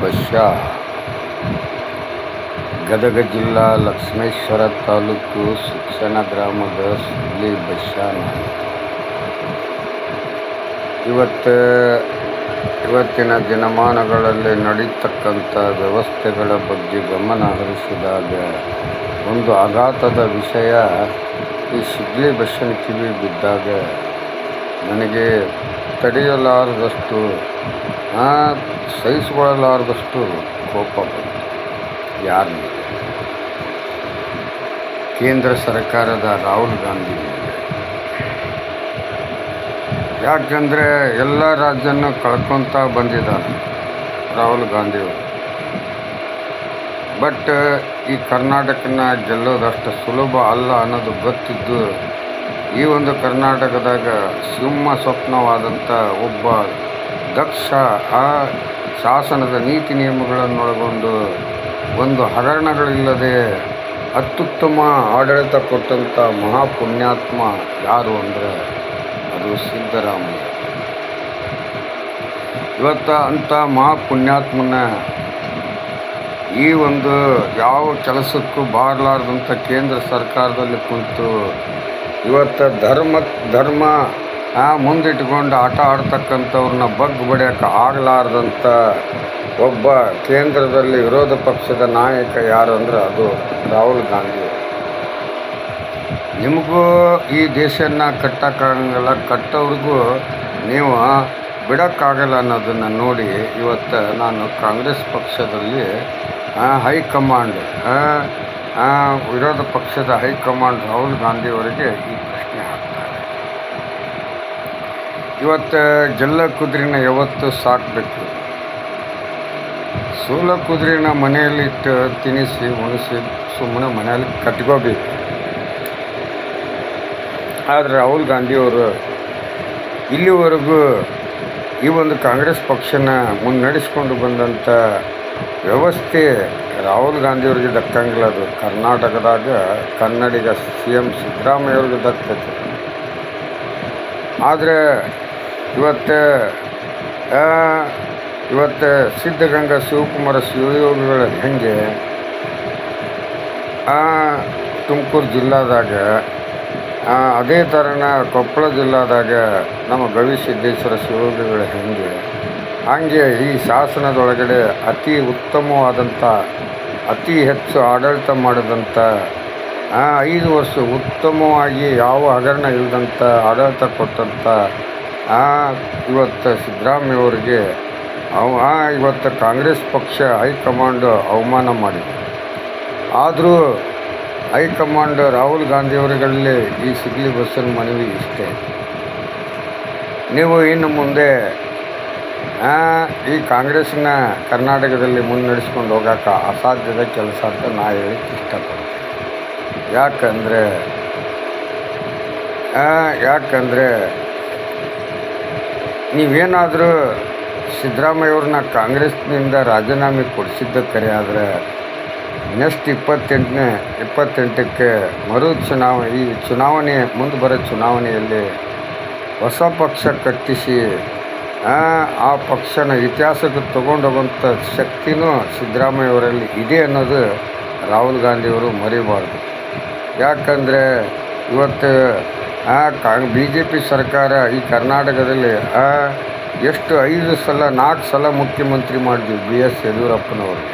ಬಸ್ಯ ಗದಗ ಜಿಲ್ಲಾ ಲಕ್ಷ್ಮೇಶ್ವರ ತಾಲೂಕು ಶಿಕ್ಷಣ ಗ್ರಾಮದ ಸಿಗ್ಲಿ ಬಸ್ಯಾನ ಇವತ್ತಿನ ದಿನಮಾನಗಳಲ್ಲಿ ನಡೀತಕ್ಕಂಥ ವ್ಯವಸ್ಥೆಗಳ ಬಗ್ಗೆ ಗಮನ ಹರಿಸಿದಾಗ ಒಂದು ಆಘಾತದ ವಿಷಯ ಈ ಸಿಗ್ಲಿ ಬಸ್ಸಿನ ಕಿವಿ ಬಿದ್ದಾಗ ನನಗೆ ತಡೆಯಲಾರದಷ್ಟು ಸಹಿಸಿಕೊಳ್ಳಲಾರದಷ್ಟು ಕೋಪ ಬಂತು. ಯಾರು? ಕೇಂದ್ರ ಸರ್ಕಾರದ ರಾಹುಲ್ ಗಾಂಧಿ. ಯಾಕೆಂದರೆ ಎಲ್ಲ ರಾಜ್ಯವನ್ನು ಕಳ್ಕೊತಾ ಬಂದಿದ್ದಾರೆ ರಾಹುಲ್ ಗಾಂಧಿಯವರು. ಬಟ್ ಈ ಕರ್ನಾಟಕನ ಗೆಲ್ಲೋದಷ್ಟು ಸುಲಭ ಅಲ್ಲ ಅನ್ನೋದು ಗೊತ್ತಿದ್ದು ಈ ಒಂದು ಕರ್ನಾಟಕದಾಗ ಸಿಂಹ ಸ್ವಪ್ನವಾದಂಥ ಒಬ್ಬ ದಕ್ಷ ಶಾಸನದ ನೀತಿ ನಿಯಮಗಳನ್ನೊಳಗೊಂಡು ಒಂದು ಹಗರಣಗಳಿಲ್ಲದೆ ಅತ್ಯುತ್ತಮ ಆಡಳಿತ ಕೊಟ್ಟಂಥ ಮಹಾಪುಣ್ಯಾತ್ಮ ಯಾರು ಅಂದರೆ ಅದು ಸಿದ್ದರಾಮಯ್ಯ. ಇವತ್ತು ಅಂಥ ಮಹಾಪುಣ್ಯಾತ್ಮನ ಈ ಒಂದು ಯಾವ ಕೆಲಸಕ್ಕೂ ಬಾರಲಾರ್ದಂಥ ಕೇಂದ್ರ ಸರ್ಕಾರದಲ್ಲಿ ಕುಂತು ಇವತ್ತು ಧರ್ಮ ಮುಂದಿಟ್ಕೊಂಡು ಆಟ ಆಡ್ತಕ್ಕಂಥವ್ರನ್ನ ಬಗ್ಗು ಬಡಿಯೋಕ್ಕೆ ಆಗಲಾರ್ದಂಥ ಒಬ್ಬ ಕೇಂದ್ರದಲ್ಲಿ ವಿರೋಧ ಪಕ್ಷದ ನಾಯಕ ಯಾರು ಅಂದ್ರೆ ಅದು ರಾಹುಲ್ ಗಾಂಧಿ. ನಿಮಗೂ ಈ ದೇಶನ ಕಟ್ಟೋಕ್ಕಾಗಲ್ಲ, ಕಟ್ಟೋರಿಗೂ ನೀವು ಬಿಡೋಕ್ಕಾಗಲ್ಲ ಅನ್ನೋದನ್ನು ನೋಡಿ ಇವತ್ತು ನಾನು ಕಾಂಗ್ರೆಸ್ ಪಕ್ಷದಲ್ಲಿ ಹೈಕಮಾಂಡ್ ವಿರೋಧ ಪಕ್ಷದ ಹೈಕಮಾಂಡ್ ರಾಹುಲ್ ಗಾಂಧಿಯವರಿಗೆ ಈ ಪ್ರಶ್ನೆ ಹಾಕ್ತಾರೆ. ಇವತ್ತು ಗೆಲ್ಲ ಕುದುರೆನ ಯಾವತ್ತು ಸಾಕಬೇಕು, ಸೋಲ ಕುದುರೆನ ಮನೆಯಲ್ಲಿಟ್ಟು ತಿನ್ನಿಸಿ ಉಣಿಸಿ ಸುಮ್ಮನೆ ಮನೆಯಲ್ಲಿ ಕಟ್ಕೋಬೇಕು. ಆದರೆ ರಾಹುಲ್ ಗಾಂಧಿಯವರು ಇಲ್ಲಿವರೆಗೂ ಈ ಒಂದು ಕಾಂಗ್ರೆಸ್ ಪಕ್ಷನ ಮುನ್ನಡೆಸ್ಕೊಂಡು ಬಂದಂಥ ವ್ಯವಸ್ಥೆ ರಾಹುಲ್ ಗಾಂಧಿಯವ್ರಿಗೆ ದಕ್ಕಂಗಿಲ್ಲ. ಅದು ಕರ್ನಾಟಕದಾಗ ಕನ್ನಡಿಗ CM ಸಿದ್ದರಾಮಯ್ಯವ್ರಿಗೆ ದಕ್ಕೈತೆ. ಆದರೆ ಇವತ್ತು ಸಿದ್ಧಗಂಗಾ ಶಿವಕುಮಾರ ಶಿವಯೋಗಿಗಳು ಹೆಂಗೆ ತುಮಕೂರು ಜಿಲ್ಲಾದಾಗ, ಅದೇ ಥರನ ಕೊಪ್ಪಳ ಜಿಲ್ಲಾದಾಗ ನಮ್ಮ ಗವಿಸಿದ್ದೇಶ್ವರ ಶಿವಯೋಗಿಗಳು ಹಾಗೆ ಈ ಶಾಸನದೊಳಗಡೆ ಅತಿ ಉತ್ತಮವಾದಂಥ ಅತಿ ಹೆಚ್ಚು ಆಡಳಿತ ಮಾಡಿದಂಥ 5 ವರ್ಷ ಉತ್ತಮವಾಗಿ ಯಾವ ಹಗರಣ ಇಲ್ಲದಂಥ ಆಡಳಿತ ಕೊಟ್ಟಂಥ ಇವತ್ತು ಸಿದ್ದರಾಮಯ್ಯವರಿಗೆ ಇವತ್ತು ಕಾಂಗ್ರೆಸ್ ಪಕ್ಷ ಹೈಕಮಾಂಡ್ ಅವಮಾನ ಮಾಡಿದೆ. ಆದರೂ ಹೈಕಮಾಂಡ್ ರಾಹುಲ್ ಗಾಂಧಿಯವರುಗಳಲ್ಲಿ ಈ ಸಿಗ್ಲಿ ಬಸ್ಸಿನ ಮನವಿ ಇಷ್ಟೇ: ನೀವು ಇನ್ನು ಮುಂದೆ ಈ ಕಾಂಗ್ರೆಸ್ನ ಕರ್ನಾಟಕದಲ್ಲಿ ಮುನ್ನಡೆಸ್ಕೊಂಡು ಹೋಗೋಕೆ ಅಸಾಧ್ಯದ ಕೆಲಸ ಅಂತ ನಾ ಹೇಳಕ್ಕೆ ಇಷ್ಟಪಡ್ತೀನಿ. ಯಾಕಂದರೆ ನೀವೇನಾದರೂ ಸಿದ್ದರಾಮಯ್ಯವ್ರನ್ನ ಕಾಂಗ್ರೆಸ್ನಿಂದ ರಾಜೀನಾಮೆ ಕೊಡಿಸಿದ್ದ ಕರೆ ಆದರೆ ನೆಕ್ಸ್ಟ್ 28ಕ್ಕೆ ಈ ಚುನಾವಣೆ ಮುಂದೆ ಬರೋ ಚುನಾವಣೆಯಲ್ಲಿ ಹೊಸ ಪಕ್ಷ ಕಟ್ಟಿಸಿ ಆ ಪಕ್ಷನ ಇತಿಹಾಸಕ್ಕೆ ತೊಗೊಂಡೋಗೋಂಥ ಶಕ್ತಿನೂ ಸಿದ್ದರಾಮಯ್ಯವರಲ್ಲಿ ಇದೆ ಅನ್ನೋದು ರಾಹುಲ್ ಗಾಂಧಿಯವರು ಮರಿಬಾರ್ದು. ಯಾಕಂದರೆ ಇವತ್ತು BJP ಸರ್ಕಾರ ಈ ಕರ್ನಾಟಕದಲ್ಲಿ ಎಷ್ಟು 4 ಸಲ ಮುಖ್ಯಮಂತ್ರಿ ಮಾಡಿದ್ವಿ BS ಯಡಿಯೂರಪ್ಪನವ್ರಿಗೆ.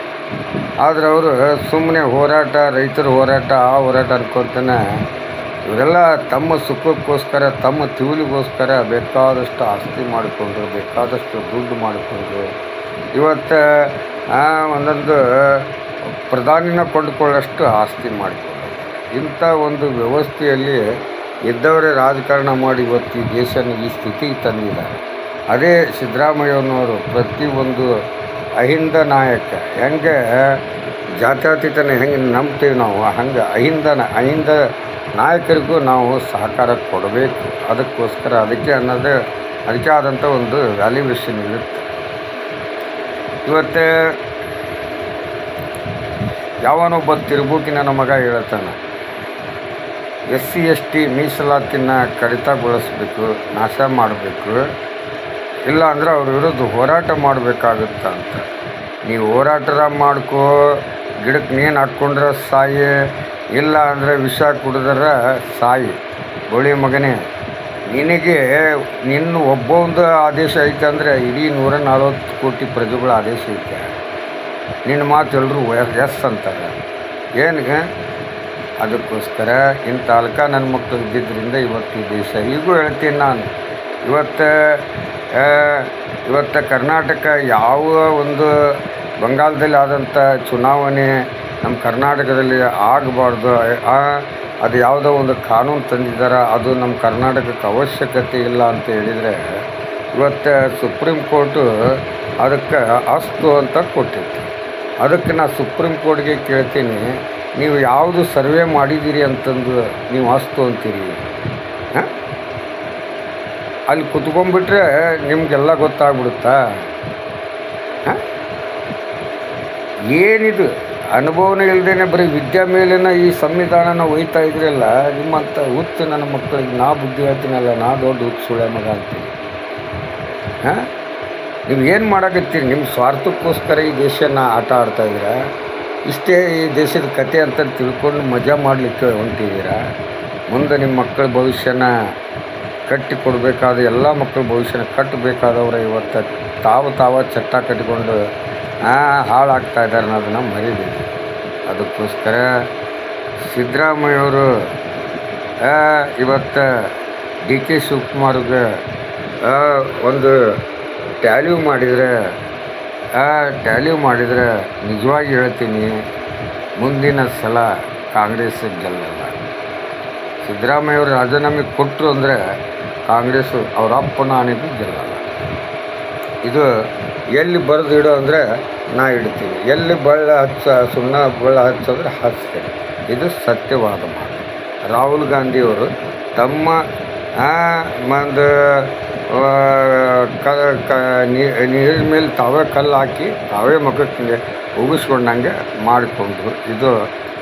ಆದರೆ ಅವರು ಸುಮ್ಮನೆ ಹೋರಾಟ, ರೈತರ ಹೋರಾಟ, ಹೋರಾಟ ಅನ್ಕೊತಾನೆ ಇವರೆಲ್ಲ ತಮ್ಮ ಸುಖಕ್ಕೋಸ್ಕರ, ತಮ್ಮ ತಿವಿಲಿಗೋಸ್ಕರ ಬೇಕಾದಷ್ಟು ಆಸ್ತಿ ಮಾಡಿಕೊಂಡ್ರು, ಬೇಕಾದಷ್ಟು ದುಡ್ಡು ಮಾಡಿಕೊಂಡ್ರು. ಇವತ್ತು ಒಂದೊಂದು ಪ್ರಧಾನಿನ ಕೊಂಡುಕೊಳ್ಳೋಷ್ಟು ಆಸ್ತಿ ಮಾಡಿಕೊಂಡ್ರು. ಇಂಥ ಒಂದು ವ್ಯವಸ್ಥೆಯಲ್ಲಿ ಇದ್ದವರೇ ರಾಜಕಾರಣ ಮಾಡಿ ಇವತ್ತು ಈ ದೇಶನ ಈ ಸ್ಥಿತಿಗೆ ತಂದಿದ್ದಾರೆ. ಅದೇ ಸಿದ್ದರಾಮಯ್ಯನವರು ಪ್ರತಿಯೊಂದು ಅಹಿಂದ ನಾಯಕ. ಹೆಂಗೆ ಜಾತ್ಯತೀತನ ಹೆಂಗೆ ನಂಬ್ತೀವಿ ನಾವು, ಹಂಗೆ ಅಹಿಂದ ನಾಯಕರಿಗೂ ನಾವು ಸಹಕಾರ ಕೊಡಬೇಕು. ಅದಕ್ಕೋಸ್ಕರ ಅದಕ್ಕೆ ಆದಂಥ ಒಂದು ವ್ಯಾಲ್ಯೂಯೇಷನ್ ಇರುತ್ತೆ. ಇವತ್ತೇ ಯಾವನೊಬ್ಬ ತಿರುಬೂಕಿನ ಮಗ ಹೇಳ್ತಾನೆ, SC/ST ಮೀಸಲಾತಿನ ಕಡಿತಗೊಳಿಸ್ಬೇಕು, ನಾಶ ಮಾಡಬೇಕು, ಇಲ್ಲ ಅಂದರೆ ಅವ್ರ ವಿರುದ್ಧ ಹೋರಾಟ ಮಾಡಬೇಕಾಗುತ್ತೆ ಅಂತ. ನೀವು ಹೋರಾಟರ ಮಾಡ್ಕೋ, ಗಿಡಕ್ಕೆ ನೀನು ಹಾಕ್ಕೊಂಡ್ರೆ ಸಾಯಿ, ಇಲ್ಲ ಅಂದರೆ ವಿಷ ಕುಡಿದ್ರೆ ಸಾಯಿ. ಗೋಳಿ ಮಗನೇ, ನಿನಗೆ ನಿನ್ನ ಒಬ್ಬೊಂದು ಆದೇಶ ಐತೆ ಅಂದರೆ ಇಡೀ 140 ಕೋಟಿ ಪ್ರಜೆಗಳ ಆದೇಶ ಐತೆ. ನಿನ್ನ ಮಾತು ಎಲ್ಲರೂ ಎಸ್ ಅಂತಾರೆ. ಏನಿಗೆ? ಅದಕ್ಕೋಸ್ಕರ ಇಂಥ ಅಲ್ಕ ನನ್ನ ಮಕ್ಕಳು ಇದ್ದಿದ್ದರಿಂದ ಇವತ್ತು ಈ ದೇಶ. ಈಗೂ ಹೇಳ್ತೀನಿ ನಾನು, ಇವತ್ತು ಕರ್ನಾಟಕ ಯಾವ ಒಂದು ಬಂಗಾಳದಲ್ಲಿ ಆದಂಥ ಚುನಾವಣೆ ನಮ್ಮ ಕರ್ನಾಟಕದಲ್ಲಿ ಆಗಬಾರ್ದು, ಅದು ಯಾವುದೋ ಒಂದು ಕಾನೂನು ತಂದಿದ್ದಾರೆ, ಅದು ನಮ್ಮ ಕರ್ನಾಟಕಕ್ಕೆ ಅವಶ್ಯಕತೆ ಇಲ್ಲ ಅಂತ ಹೇಳಿದರೆ ಇವತ್ತು ಸುಪ್ರೀಂ ಕೋರ್ಟು ಅದಕ್ಕೆ ಅಸ್ತು ಅಂತ ಕೊಟ್ಟಿತ್ತು. ಅದಕ್ಕೆ ನಾನು ಸುಪ್ರೀಂ ಕೋರ್ಟ್ಗೆ ಕೇಳ್ತೀನಿ, ನೀವು ಯಾವುದು ಸರ್ವೆ ಮಾಡಿದ್ದೀರಿ ಅಂತಂದು ನೀವು ಅಸ್ತು ಅಂತೀರಿ? ಅಲ್ಲಿ ಕುತ್ಕೊಂಡ್ಬಿಟ್ರೆ ನಿಮಗೆಲ್ಲ ಗೊತ್ತಾಗ್ಬಿಡುತ್ತಾ? ಏನಿದು ಅನುಭವನೇ ಇಲ್ಲದೇ ಬರೀ ವಿದ್ಯಾ ಮೇಲಿನ ಈ ಸಂವಿಧಾನನ ಒಯ್ತಾ ಇದ್ರಲ್ಲ, ನಿಮ್ಮಂಥ ಹುಚ್ಚು ನನ್ನ ಮಕ್ಕಳಿಗೆ ನಾ ಬುದ್ಧಿ ಹೇಳ್ತೀನಲ್ಲ, ನಾ ದೊಡ್ಡ ಹುಚ್ಚು ಸುಳ್ಳೆ ಮಗ ಅಂತೀನಿ. ನೀವು ಏನು ಮಾಡಕತ್ತೀರಿ? ನಿಮ್ಮ ಸ್ವಾರ್ಥಕ್ಕೋಸ್ಕರ ಈ ದೇಶನ ಆಟ ಆಡ್ತಾಯಿದ್ದೀರ. ಇಷ್ಟೇ ಈ ದೇಶದ ಕತೆ ಅಂತ ತಿಳ್ಕೊಂಡು ಮಜಾ ಮಾಡಲಿಕ್ಕೆ ಹೊಂಟಿದ್ದೀರಾ. ಮುಂದೆ ನಿಮ್ಮ ಮಕ್ಕಳ ಭವಿಷ್ಯನ ಕಟ್ಟಿ ಕೊಡಬೇಕಾದ, ಎಲ್ಲ ಮಕ್ಕಳ ಭವಿಷ್ಯನ ಕಟ್ಟಬೇಕಾದವ್ರೆ ಇವತ್ತು ತಾವ ಚಟ್ಟ ಕಟ್ಟಿಕೊಂಡು ಹಾಳಾಗ್ತಾ ಇದ್ದಾರೆ ಅನ್ನೋದನ್ನು ಮರಿಬೇಡಿ. ಅದಕ್ಕೋಸ್ಕರ ಸಿದ್ದರಾಮಯ್ಯವರು ಇವತ್ತು ಡಿ ಕೆ ಶಿವಕುಮಾರ್ಗೆ ಒಂದು ಟ್ಯಾಲ್ಯೂ ಮಾಡಿದರೆ ನಿಜವಾಗಿ ಹೇಳ್ತೀನಿ, ಮುಂದಿನ ಸಲ ಕಾಂಗ್ರೆಸ್ ಗೆಲ್ಲಲ್ಲ. ಸಿದ್ದರಾಮಯ್ಯವರು ರಾಜೀನಾಮೆ ಕೊಟ್ಟರು ಅಂದರೆ ಕಾಂಗ್ರೆಸ್ಸು ಅವರ ಅಪ್ಪನ ಆನೆಗೂ ಗೆಲ್ಲಲ್ಲ. ಇದು ಎಲ್ಲಿ ಬರೆದು ಇಡೋ ಅಂದರೆ ನಾ ಇಡ್ತೀವಿ, ಎಲ್ಲಿ ಸುಣ್ಣ ಬಳ್ಳ ಹಚ್ಚೋದ್ರೆ ಹಚ್ತೇನೆ. ಇದು ಸತ್ಯವಾದ ಮಾತು. ರಾಹುಲ್ ಗಾಂಧಿಯವರು ತಮ್ಮ ಒಂದು ನೀರಿನ ಮೇಲೆ ತಾವೇ ಕಲ್ಲು ಹಾಕಿ ತಾವೇ ಮುಖಕ್ಕೆ ಉಗಿಸ್ಕೊಂಡಂಗೆ ಮಾಡಿಕೊಂಡ್ರು. ಇದು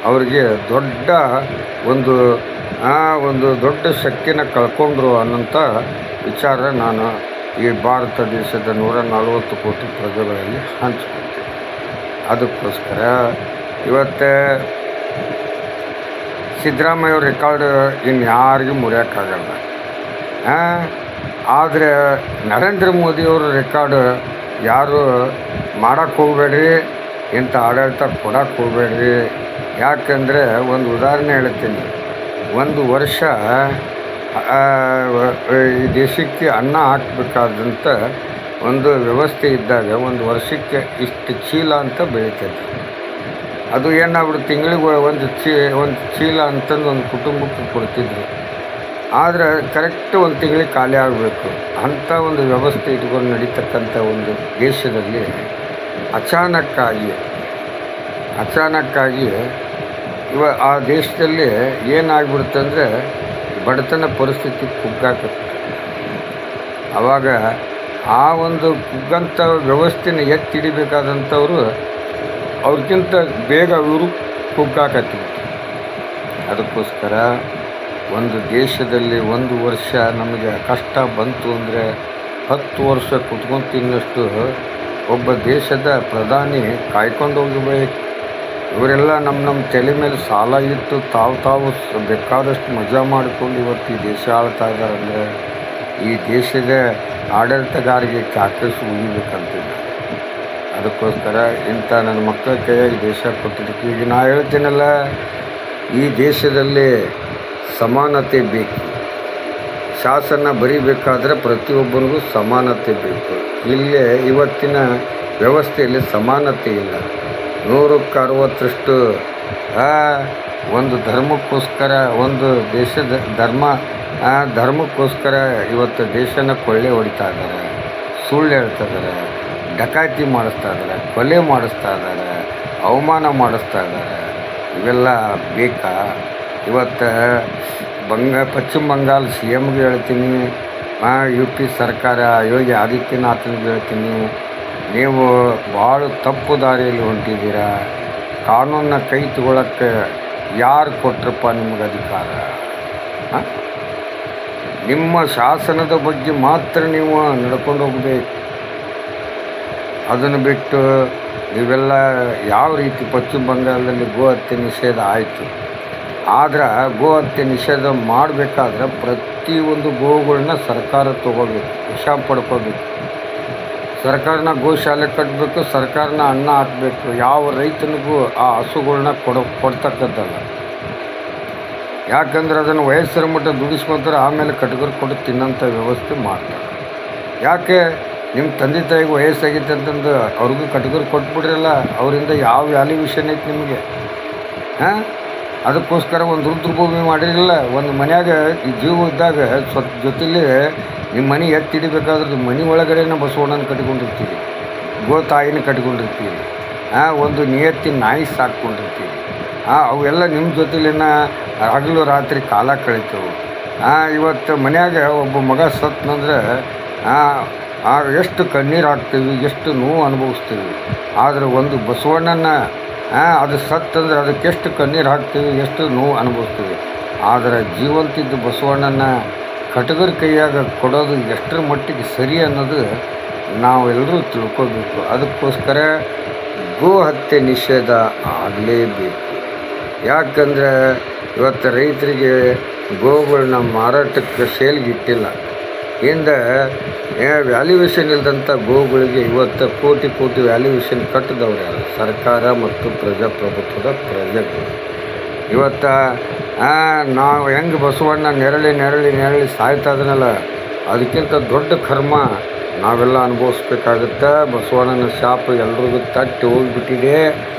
ಅವರಿಗೆ ದೊಡ್ಡ ಒಂದು ದೊಡ್ಡ ಶಕ್ತಿನ ಕಳ್ಕೊಂಡ್ರು ಅನ್ನೋಂಥ ವಿಚಾರ ನಾನು ಈ ಭಾರತ ದೇಶದ 140 ಕೋಟಿ ಪ್ರಜೆಗಳಲ್ಲಿ ಹಂಚ್ಕೊಳ್ತೀನಿ. ಅದಕ್ಕೋಸ್ಕರ ಇವತ್ತು ಸಿದ್ದರಾಮಯ್ಯವ್ರ ರೆಕಾರ್ಡ್ ಇನ್ಯಾರಿಗೂ ಮುರಿಯೋಕ್ಕಾಗಲ್ಲ. ಆದರೆ ನರೇಂದ್ರ ಮೋದಿಯವ್ರ ರೆಕಾರ್ಡ್ ಯಾರು ಮಾಡೋಕ್ಕೆ ಹೋಗಬೇಡ್ರಿ, ಇಂಥ ಆಡಳಿತ ಕೊಡೋಕ್ಕೆ ಹೋಗಬೇಡ್ರಿ. ಯಾಕೆಂದರೆ ಒಂದು ಉದಾಹರಣೆ ಹೇಳ್ತೀನಿ. ಒಂದು ವರ್ಷ ಈ ದೇಶಕ್ಕೆ ಅನ್ನ ಹಾಕಬೇಕಾದಂಥ ಒಂದು ವ್ಯವಸ್ಥೆ ಇದ್ದಾಗ ಒಂದು ವರ್ಷಕ್ಕೆ ಇಷ್ಟು ಚೀಲ ಅಂತ ಬೆಳೀತೈತೆ. ಅದು ಏನಾಗ್ಬಿಡು, ತಿಂಗಳಿಗೆ ಒಂದು ಚೀಲ ಅಂತಂದು ಒಂದು ಕುಟುಂಬಕ್ಕೆ ಕೊಡ್ತಿದ್ರು. ಆದರೆ ಕರೆಕ್ಟ್ ಒಂದು ತಿಂಗಳಿಗೆ ಖಾಲಿ ಆಗಬೇಕು ಅಂಥ ಒಂದು ವ್ಯವಸ್ಥೆ ಇಟ್ಕೊಂಡು ನಡೀತಕ್ಕಂಥ ಒಂದು ದೇಶದಲ್ಲಿ ಅಚಾನಕ್ಕಾಗಿ ಆ ದೇಶದಲ್ಲಿ ಏನಾಗ್ಬಿಡುತ್ತೆ ಅಂದರೆ ಬಡತನ ಪರಿಸ್ಥಿತಿ ಕುಗ್ಗಾಕತ್ತೆ. ಆವಾಗ ಆ ಒಂದು ಕುಗ್ಗಂಥ ವ್ಯವಸ್ಥೆನ ಎತ್ತಿ ಹಿಡಿಬೇಕಾದಂಥವ್ರು ಅವ್ರಿಗಿಂತ ಬೇಗ ಇವರು ಕುಗ್ಗಾಕತ್ತೀವಿ. ಅದಕ್ಕೋಸ್ಕರ ಒಂದು ದೇಶದಲ್ಲಿ ಒಂದು ವರ್ಷ ನಮಗೆ ಕಷ್ಟ ಬಂತು ಅಂದರೆ 10 ವರ್ಷ ಕುತ್ಕೊಂಡು ತಿನ್ನಷ್ಟು ಒಬ್ಬ ದೇಶದ ಪ್ರಧಾನಿ ಕಾಯ್ಕೊಂಡು ಹೋಗಬೇಕು. ಇವರೆಲ್ಲ ನಮ್ಮ ತಲೆ ಮೇಲೆ ಸಾಲ ಇಟ್ಟು ತಾವು ಬೇಕಾದಷ್ಟು ಮಜಾ ಮಾಡಿಕೊಂಡು ಇವತ್ತು ಈ ದೇಶ ಆಳ್ತಾ ಇದ್ದಾರೆ ಅಂದರೆ ಈ ದೇಶದ ಆಡಳಿತಗಾರಿಗೆ ಕ್ಯಾಕಸ್ ಉಳಿಬೇಕಂತಿದ್ದೆ. ಅದಕ್ಕೋಸ್ಕರ ಇಂಥ ನನ್ನ ಮಕ್ಕಳ ಕೈಯಾಗಿ ದೇಶ ಕೊಟ್ಟಿದ್ದಕ್ಕೆ ಈಗ ನಾ ಹೇಳ್ತೀನಲ್ಲ, ಈ ದೇಶದಲ್ಲಿ ಸಮಾನತೆ ಬೇಕು. ಶಾಸನ ಬರೀಬೇಕಾದ್ರೆ ಪ್ರತಿಯೊಬ್ಬನಿಗೂ ಸಮಾನತೆ ಬೇಕು. ಇಲ್ಲೇ ಇವತ್ತಿನ ವ್ಯವಸ್ಥೆಯಲ್ಲಿ ಸಮಾನತೆ ಇಲ್ಲ. 100ಕ್ಕೆ 60ರಷ್ಟು ಒಂದು ಧರ್ಮಕ್ಕೋಸ್ಕರ, ಒಂದು ದೇಶದ ಧರ್ಮಕ್ಕೋಸ್ಕರ ಇವತ್ತು ದೇಶನ ಕೊಳ್ಳೆ ಹೊಡಿತಾ ಇದ್ದಾರೆ, ಸುಳ್ಳು ಹೇಳ್ತಾ ಇದ್ದಾರೆ, ಡಕಾತಿ ಮಾಡಿಸ್ತಾ ಇದ್ದಾರೆ, ಕೊಲೆ ಮಾಡಿಸ್ತಾ ಇದ್ದಾರೆ, ಅವಮಾನ ಮಾಡಿಸ್ತಾ ಇದ್ದಾರೆ. ಇವೆಲ್ಲ ಬೇಕಾ? ಇವತ್ತು ಪಶ್ಚಿಮ ಬಂಗಾಳ CMಗೆ ಹೇಳ್ತೀನಿ, UP ಸರ್ಕಾರ ಯೋಗಿ ಆದಿತ್ಯನಾಥನಿಗೆ ಹೇಳ್ತೀನಿ, ನೀವು ಭಾಳ ತಪ್ಪು ದಾರಿಯಲ್ಲಿ ಹೊಂಟಿದ್ದೀರಾ. ಕಾನೂನನ್ನ ಕೈ ತಗೊಳ್ಳೋಕ್ಕೆ ಯಾರು ಕೊಟ್ರಪ್ಪ ನಿಮಗೆ ಅಧಿಕಾರ? ನಿಮ್ಮ ಶಾಸನದ ಬಗ್ಗೆ ಮಾತ್ರ ನೀವು ನಡ್ಕೊಂಡು ಹೋಗಬೇಕು. ಅದನ್ನು ಬಿಟ್ಟು ಇವೆಲ್ಲ ಯಾವ ರೀತಿ ಪಶ್ಚಿಮ ಬಂಗಾಳದಲ್ಲಿ ಗೋ ಹತ್ಯೆ ನಿಷೇಧ ಆಯಿತು. ಆದ್ರೆ ಗೋ ಹತ್ಯೆ ನಿಷೇಧ ಮಾಡಬೇಕಾದ್ರೆ ಪ್ರತಿಯೊಂದು ಗೋವುಗಳನ್ನ ಸರ್ಕಾರ ತೊಗೋಬೇಕು, ವಶ ಪಡ್ಕೋಬೇಕು. ಸರ್ಕಾರನ ಗೋಶಾಲೆ ಕಟ್ಟಬೇಕು, ಸರ್ಕಾರನ ಅನ್ನ ಹಾಕಬೇಕು. ಯಾವ ರೈತನಿಗೂ ಆ ಹಸುಗಳ್ನ ಕೊಡ್ತಕ್ಕದ್ದಲ್ಲ. ಯಾಕಂದ್ರೆ ಅದನ್ನು ವಯಸ್ಸರ ಮಟ್ಟ ದುಡಿಸ್ಕೊತಾರೆ, ಆಮೇಲೆ ಕಟ್ಗರು ಕೊಟ್ಟು ತಿನ್ನೋಂಥ ವ್ಯವಸ್ಥೆ ಮಾಡ್ತಾರೆ. ಯಾಕೆ ನಿಮ್ಮ ತಂದೆ ತಾಯಿಗೆ ವಯಸ್ಸಾಗಿತ್ತು ಅಂತಂದು ಅವ್ರಿಗೂ ಕಟ್ಗರು ಕೊಟ್ಬಿಡ್ರಲ್ಲ, ಅವರಿಂದ ಯಾವ ವ್ಯಾಲ್ಯೂಷನ್ ಐತೆ ನಿಮಗೆ? ಅದಕ್ಕೋಸ್ಕರ ಒಂದು ರುದ್ರಭೂಮಿ ಮಾಡಿರಲಿಲ್ಲ. ಒಂದು ಮನ್ಯಾಗ ಈ ಜೀವ ಇದ್ದಾಗ ಜೊತೆಲಿ ನಿಮ್ಮ ಮನೆ ಎತ್ತಿ ಹಿಡಿಬೇಕಾದ್ರೆ ನಿಮ್ಮ ಮನೆ ಒಳಗಡೆನ ಬಸವಣ್ಣನ ಕಟ್ಕೊಂಡಿರ್ತೀವಿ, ಗೋ ತಾಯಿನ ಕಟ್ಕೊಂಡಿರ್ತೀವಿ, ಒಂದು ನಿಯತ್ತಿನ ನಾಯಿ ಸಾಕ್ಕೊಂಡಿರ್ತೀವಿ. ಅವೆಲ್ಲ ನಿಮ್ಮ ಜೊತೆಲಿನ ಹಗಲು ರಾತ್ರಿ ಕಾಲ ಕಳೀತವೆ. ಇವತ್ತು ಮನ್ಯಾಗ ಒಬ್ಬ ಮಗ ಸತ್ನಂದ್ರೆ ಎಷ್ಟು ಕಣ್ಣೀರು ಹಾಕ್ತೀವಿ, ಎಷ್ಟು ನೋವು ಅನುಭವಿಸ್ತೀವಿ. ಆದರೆ ಒಂದು ಬಸವಣ್ಣನ ಅದು ಸತ್ತಂದ್ರೆ ಅದಕ್ಕೆಷ್ಟು ಕಣ್ಣೀರು ಹಾಕ್ತೀವಿ, ಎಷ್ಟು ನೋವು ಅನುಭವಿಸ್ತೀವಿ. ಆದರೆ ಜೀವಂತಿದ್ದು ಬಸವಣ್ಣನ ಕಟಗರ ಕೈಯಾಗ ಕೊಡೋದು ಎಷ್ಟರ ಮಟ್ಟಿಗೆ ಸರಿ ಅನ್ನೋದು ನಾವೆಲ್ಲರೂ ತಿಳ್ಕೋಬೇಕು. ಅದಕ್ಕೋಸ್ಕರ ಗೋ ಹತ್ಯೆ ನಿಷೇಧ ಆಗಲೇಬೇಕು. ಯಾಕಂದರೆ ಇವತ್ತು ರೈತರಿಗೆ ಗೋಗಳನ್ನ ಮಾರಾಟಕ್ಕೆ ಸೇಲ್ಗೆ ಇಟ್ಟಿಲ್ಲ. ಹಿಂದೆ ವ್ಯಾಲ್ಯೂಯೇಷನ್ ಇಲ್ಲದಂಥ ಗೋಗಳಿಗೆ ಇವತ್ತು ಕೋಟಿ ಕೋಟಿ ವ್ಯಾಲ್ಯೂಯೇಷನ್ ಕಟ್ಟಿದವ್ರು ಯಾರು? ಸರ್ಕಾರ ಮತ್ತು ಪ್ರಜಾಪ್ರಭುತ್ವದ ಪ್ರಜೆಗಳು. ಇವತ್ತು ನಾವು ಹೆಂಗೆ ಬಸವಣ್ಣ ನೆರಳಿ ಸಾಯ್ತಾ ಇದನ್ನಲ್ಲ, ಅದಕ್ಕಿಂತ ದೊಡ್ಡ ಕರ್ಮ ನಾವೆಲ್ಲ ಅನುಭವಿಸ್ಬೇಕಾಗುತ್ತೆ. ಬಸವಣ್ಣನ ಶಾಪ ಎಲ್ರಿಗೂ ತಟ್ಟಿ ಹೋಗಿಬಿಟ್ಟಿದೆ.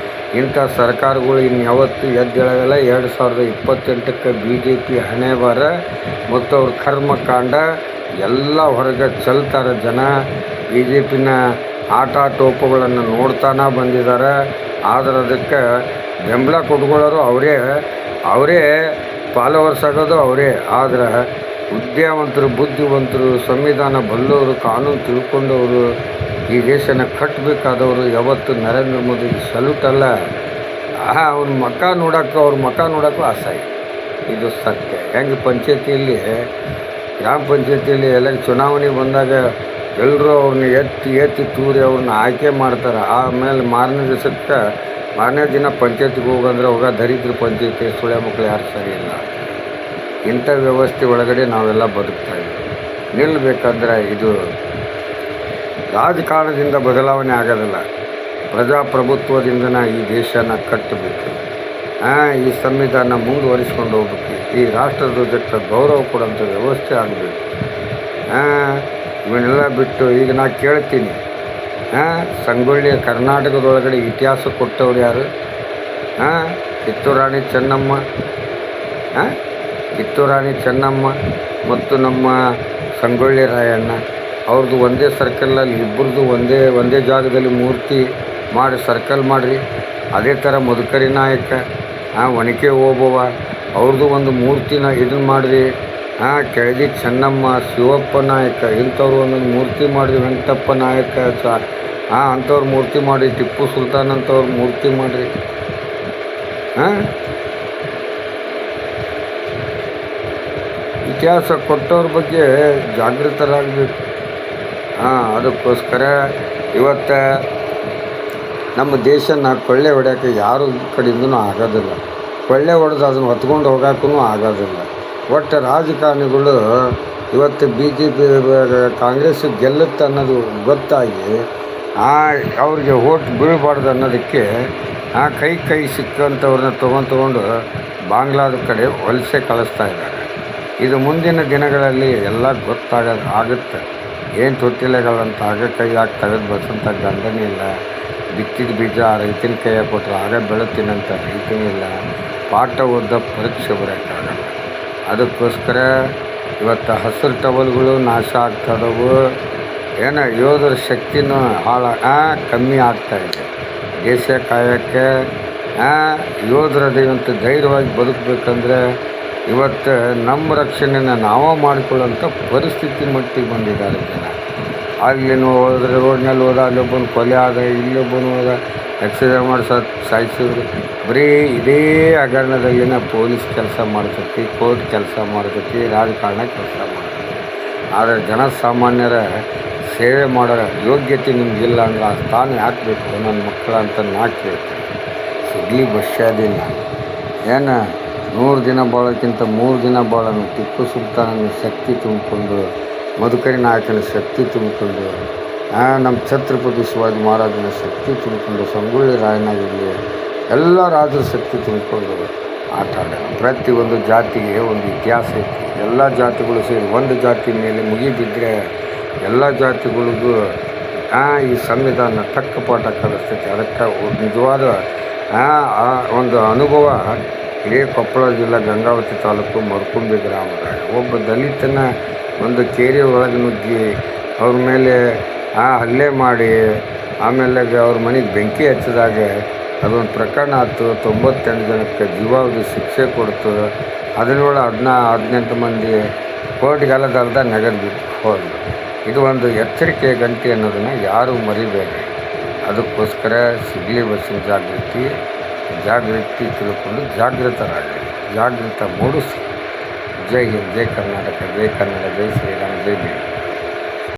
ಇಂಥ ಸರ್ಕಾರಗಳು ಇನ್ನು ಯಾವತ್ತೂ ಎದ್ದೇಳಲ್ಲ. 2028ಕ್ಕೆ BJP ಹಣೆಬರ ಮತ್ತು ಅವ್ರ ಕರ್ಮಕಾಂಡ ಎಲ್ಲ ಹೊರಗೆ ಚೆಲ್ತಾರೆ. ಜನ BJPನ ಆಟೋಪಗಳನ್ನು ನೋಡ್ತಾನೆ ಬಂದಿದ್ದಾರೆ. ಆದರೆ ಅದಕ್ಕೆ ಬೆಂಬಲ ಕೊಟ್ಕೊಳ್ಳೋರು ಅವರೇ ಫಾಲೋವರ್ಸ್ ಆಗೋದು ಅವರೇ. ಆದರೆ ವಿದ್ಯಾವಂತರು, ಬುದ್ಧಿವಂತರು, ಸಂವಿಧಾನ ಬಲ್ಲವರು, ಕಾನೂನು ತಿಳ್ಕೊಂಡವರು, ಈ ದೇಶನ ಕಟ್ಟಬೇಕಾದವರು ಯಾವತ್ತು ನರೇಂದ್ರ ಮೋದಿಗೆ ಸಲ್ಯೂಟ್ ಅಲ್ಲ. ಅವ್ರ ಮುಖ ನೋಡೋಕ್ಕೂ ಅಸಹ್ಯ. ಇದು ಸತ್ಯ. ಹೆಂಗೆ ಪಂಚಾಯತಿಯಲ್ಲಿ, ಗ್ರಾಮ ಪಂಚಾಯತಿಯಲ್ಲಿ ಎಲ್ಲ ಚುನಾವಣೆ ಬಂದಾಗ ಎಲ್ಲರೂ ಅವ್ರನ್ನ ಎತ್ತಿ ತೂರಿ ಅವ್ರನ್ನ ಆಯ್ಕೆ ಮಾಡ್ತಾರೆ. ಆಮೇಲೆ ಮಾರನೇ ದಿನ ಪಂಚಾಯತಿಗೆ ಹೋಗಂದ್ರೆ ದರಿದ್ರ ಪಂಚಾಯತಿ ಸುಳ್ಯ ಮಕ್ಕಳು ಯಾರು ಸರಿ ಇಲ್ಲ. ಇಂಥ ವ್ಯವಸ್ಥೆ ಒಳಗಡೆ ನಾವೆಲ್ಲ ಬದುಕ್ತಾಯಿದ್ದೀವಿ. ನಿಲ್ಲಬೇಕಾದ್ರೆ ಇದು ರಾಜಕಾರಣದಿಂದ ಬದಲಾವಣೆ ಆಗೋದಿಲ್ಲ, ಪ್ರಜಾಪ್ರಭುತ್ವದಿಂದನೇ ಈ ದೇಶನ ಕಟ್ಟಬೇಕು. ಈ ಸಂವಿಧಾನ ಮುಂದುವರಿಸ್ಕೊಂಡು ಹೋಗ್ಬೇಕು. ಈ ರಾಷ್ಟ್ರಧ್ವಜಕ್ಕೆ ಗೌರವ ಕೊಡೋಂಥ ವ್ಯವಸ್ಥೆ ಆಗಬೇಕು. ಇವನ್ನೆಲ್ಲ ಬಿಟ್ಟು ಈಗ ನಾ ಕೇಳ್ತೀನಿ, ಸಂಗೊಳ್ಳಿಯ ಕರ್ನಾಟಕದೊಳಗಡೆ ಇತಿಹಾಸ ಕೊಟ್ಟವ್ರು ಯಾರು? ಕಿತ್ತೂರು ರಾಣಿ ಚೆನ್ನಮ್ಮ ಮತ್ತು ನಮ್ಮ ಸಂಗೊಳ್ಳಿ ರಾಯಣ್ಣ ಅವ್ರದ್ದು ಒಂದೇ ಸರ್ಕಲಲ್ಲಿ, ಇಬ್ಬರದು ಒಂದೇ ಜಾಗದಲ್ಲಿ ಮೂರ್ತಿ ಮಾಡಿ ಸರ್ಕಲ್ ಮಾಡಿರಿ. ಅದೇ ಥರ ಮಧುಕರಿ ನಾಯಕ, ಒನಕೆ ಓಬವ್ವ ಅವ್ರದ್ದು ಒಂದು ಮೂರ್ತಿನ ಇದನ್ನು ಮಾಡಿರಿ. ಕೆಳದಿ ಚೆನ್ನಮ್ಮ, ಶಿವಪ್ಪ ನಾಯಕ ಇಂಥವ್ರು ಒಂದೊಂದು ಮೂರ್ತಿ ಮಾಡಿರಿ. ವೆಂಕಟಪ್ಪ ನಾಯಕ ಅಂಥವ್ರು ಮೂರ್ತಿ ಮಾಡಿ. ಟಿಪ್ಪು ಸುಲ್ತಾನ್ ಅಂಥವ್ರು ಮೂರ್ತಿ ಮಾಡಿರಿ. ಇತಿಹಾಸ ಕೊಟ್ಟವ್ರ ಬಗ್ಗೆ ಜಾಗೃತರಾಗಬೇಕು. ಅದಕ್ಕೋಸ್ಕರ ಇವತ್ತು ನಮ್ಮ ದೇಶನ ಕೊಳ್ಳೆ ಹೊಡ್ಯೋಕ್ಕೆ ಯಾರು ಕಡೆಯಿಂದನೂ ಆಗೋದಿಲ್ಲ. ಕೊಳ್ಳೆ ಹೊಡೆದು ಅದನ್ನು ಹೊತ್ಕೊಂಡು ಹೋಗೋಕ್ಕೂ ಆಗೋದಿಲ್ಲ. ಒಟ್ಟು ರಾಜಕಾರಣಿಗಳು ಇವತ್ತು BJP ಕಾಂಗ್ರೆಸ್ ಗೆಲ್ಲುತ್ತೆ ಅನ್ನೋದು ಗೊತ್ತಾಗಿ ಅವ್ರಿಗೆ ಓಟ್ ಬೀಳಬಾರ್ದು ಅನ್ನೋದಕ್ಕೆ ಕೈ ಸಿಕ್ಕಂಥವ್ರನ್ನ ತೊಗೊಂಡು ಬಾಂಗ್ಲಾದ ಕಡೆ ವಲಸೆ ಕಳಿಸ್ತಾ ಇದ್ದಾರೆ. ಇದು ಮುಂದಿನ ದಿನಗಳಲ್ಲಿ ಎಲ್ಲ ಆಗುತ್ತೆ. ಏನು ತೊಟ್ಟಿಲೆಗಳಂತ ಕೈ ಹಾಕಿ ತೆಗೆದು ಬಸಂತ ಗಂಡನೇ ಇಲ್ಲ. ಬಿತ್ತಿದ ಬೀಜ ರೈತನ ಕೈಯಾಗ ಕೊಟ್ಟರೆ ಆಗ ಬೆಳತೀನಂತ ರೈತನೂ ಇಲ್ಲ. ಪಾಠ ಓದ ಪರೀಕ್ಷೆ ಬರೋಕ್ಕಾಗಲ್ಲ. ಅದಕ್ಕೋಸ್ಕರ ಇವತ್ತು ಹಸಿರು ಟವಲ್ಗಳು ನಾಶ ಆಗ್ತಾಯಿದ್ದವು. ಯೋಧರ ಶಕ್ತಿನೂ ಕಮ್ಮಿ ಆಗ್ತಾಯಿದೆ. ದೇಶ ಕಾಯೋಕ್ಕೆ ಯೋಧರದೇವಂತ ಧೈರ್ಯವಾಗಿ ಬದುಕಬೇಕಂದ್ರೆ ಇವತ್ತು ನಮ್ಮ ರಕ್ಷಣೆನ ನಾವೇ ಮಾಡಿಕೊಳ್ಳೋಂಥ ಪರಿಸ್ಥಿತಿ ಮಟ್ಟಿಗೆ ಬಂದಿದ್ದಾರೆ ಜನ. ಅಲ್ಲಿನೂ ಹೋದ್ರೆ ರೋಡ್ನಲ್ಲಿ ಹೋದ, ಅಲ್ಲೊಬ್ಬನ ಕೊಲೆ ಆದ, ಇಲ್ಲೊಬ್ಬನು ಹೋದ, ಆಕ್ಸಿಡೆಂಟ್ ಮಾಡಿ ಸಾಯಿಸಿದ್ರು. ಬರೀ ಇದೇ ಹಗರಣದಲ್ಲಿನ ಪೊಲೀಸ್ ಕೆಲಸ ಮಾಡ್ತೈತಿ, ಕೋರ್ಟ್ ಕೆಲಸ ಮಾಡ್ತೈತಿ, ರಾಜಕಾರಣ ಕೆಲಸ ಮಾಡ್ತೈತಿ. ಆದರೆ ಜನಸಾಮಾನ್ಯರ ಸೇವೆ ಮಾಡೋ ಯೋಗ್ಯತೆ ನಿಮಗಿಲ್ಲ ಅಂದ್ರೆ ಆ ಸ್ಥಾನ ಯಾಕೆ ಬೇಕು ನನ್ನ ಮಕ್ಕಳ ಅಂತ ನಾ ಕೇಳ್ತೀನಿ. ಸಿಗಲಿ ಬಸ್ಯಾದಿಲ್ಲ ಏನು 100 ದಿನ ಬಾಳೋಕ್ಕಿಂತ 3 ದಿನ ಬಾಳೋನು. ಟಿಪ್ಪು ಸುಲ್ತಾನನ ಶಕ್ತಿ ತುಂಬಿಕೊಂಡು, ಮಧುಕರಿ ನಾಯಕನ ಶಕ್ತಿ ತುಂಬಿಕೊಂಡು, ನಮ್ಮ ಛತ್ರಪತಿ ಶಿವಾಜಿ ಮಹಾರಾಜನ ಶಕ್ತಿ ತುಂಬಿಕೊಂಡು, ಸಂಗೊಳ್ಳಿ ರಾಯಣ್ಣಗಿರಲಿ ಎಲ್ಲ ರಾಜರ ಶಕ್ತಿ ತುಂಬಿಕೊಂಡು ಆಟ ಆಡೋಣ. ಪ್ರತಿಯೊಂದು ಜಾತಿಗೆ ಒಂದು ಇತಿಹಾಸ ಐತಿ. ಎಲ್ಲ ಜಾತಿಗಳು ಸೇರಿ ಒಂದು ಜಾತಿ ಮೇಲೆ ಮುಗಿಬಿದ್ದರೆ ಎಲ್ಲ ಜಾತಿಗಳಿಗೂ ಈ ಸಂವಿಧಾನ ತಕ್ಕ ಪಾಠ ಕಲಿಸ್ತೈತಿ. ಅದಕ್ಕೆ ನಿಜವಾದ ಆ ಒಂದು ಅನುಭವ ಇದೇ ಕೊಪ್ಪಳ ಜಿಲ್ಲಾ ಗಂಗಾವತಿ ತಾಲೂಕು ಮರ್ಕುಂಬಿ ಗ್ರಾಮದ ಒಬ್ಬ ದಲಿತನ ಒಂದು ಕೇರಿ ಒಳಗೆ ನುಗ್ಗಿ ಅವ್ರ ಮೇಲೆ ಹಲ್ಲೆ ಮಾಡಿ ಆಮೇಲೆ ಅವ್ರ ಮನೆಗೆ ಬೆಂಕಿ ಹಚ್ಚಿದಾಗ ಅದೊಂದು ಪ್ರಕರಣ ಆಯ್ತು. 98 ಜನಕ್ಕೆ ಜೀವಾವಧಿ ಶಿಕ್ಷೆ ಕೊಡ್ತು. 18 ಮಂದಿ ಕೋರ್ಟ್ಗಾಲದಲ್ದ ನಗದು ಬಿಟ್ಟು ಹೋದರು. ಇದು ಒಂದು ಎಚ್ಚರಿಕೆಯ ಗಂಟೆ ಅನ್ನೋದನ್ನು ಯಾರೂ ಮರಿಬೇಡ್ರಿ. ಅದಕ್ಕೋಸ್ಕರ ಸಿಗಲಿ ಬಸ್ಸಿನ ಜಾಗೃತಿ ತಿಳ್ಕೊಂಡು ಜಾಗೃತರಾಗಿ ಜಾಗೃತ ಮೂಡಿಸಿ. ಜೈ ಹಿಂದ್, ಜೈ ಕರ್ನಾಟಕ, ಜೈ ಕನ್ನಡ, ಜೈ ಶ್ರೀರಾಮ್, ಜೈ ಭೀಮ್.